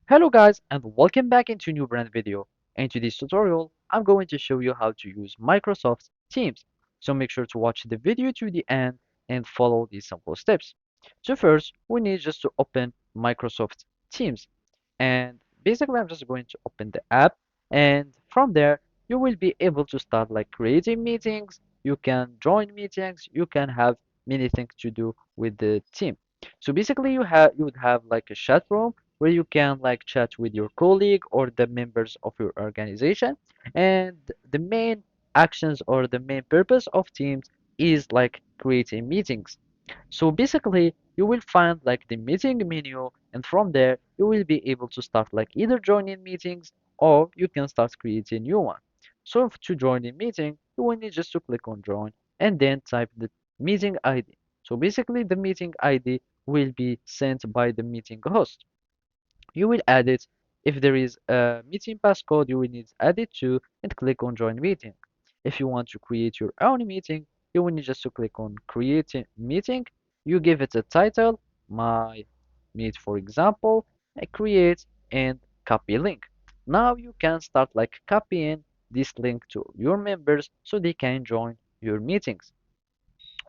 Hello guys and welcome back into a new brand video. In today's tutorial, I'm going to show you how to use Microsoft Teams. So make sure to watch the video to the end and follow these simple steps. So first, we need just to open Microsoft Teams. And basically, I'm just going to open the app, and from there, you will be able to start like creating meetings. You can join meetings. You can have many things to do with the team. So basically, you would have like a chat room where you can like chat with your colleague or the members of your organization. And the main actions or the main purpose of Teams is like creating meetings. So basically, you will find like the meeting menu, and from there, you will be able to start like either joining meetings or you can start creating new one. So to join a meeting, you will need just to click on join and then type the meeting ID. So basically, the meeting ID will be sent by the meeting host. You will add it. If there is a meeting passcode, you will need to add it too and click on join meeting. If you want to create your own meeting, you will need just to click on create meeting. You give it a title, my meet for example, and create and copy link. Now you can start like copying this link to your members so they can join your meetings,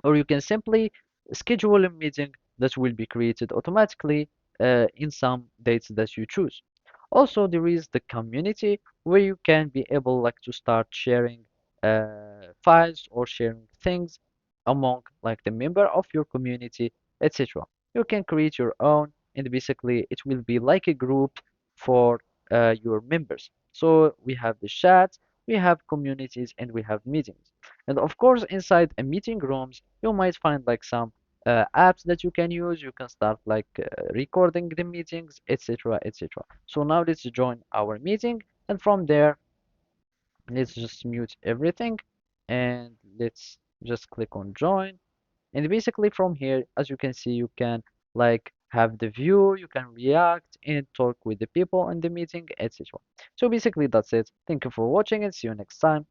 or you can simply schedule a meeting that will be created automatically in some dates that you choose. Also, there is the community where you can be able like to start sharing files or sharing things among like the member of your community, etc. You can create your own, and basically it will be like a group for your members. So we have the chat, we have communities, and we have meetings. And of course, inside a meeting rooms, you might find like some apps that you can use. You can start like recording the meetings, etc., etc. So now let's join our meeting, and from there, let's just mute everything, and let's just click on join. And basically from here, as you can see, you can like have the view, you can react and talk with the people in the meeting, etc. So basically that's it. Thank you for watching and see you next time.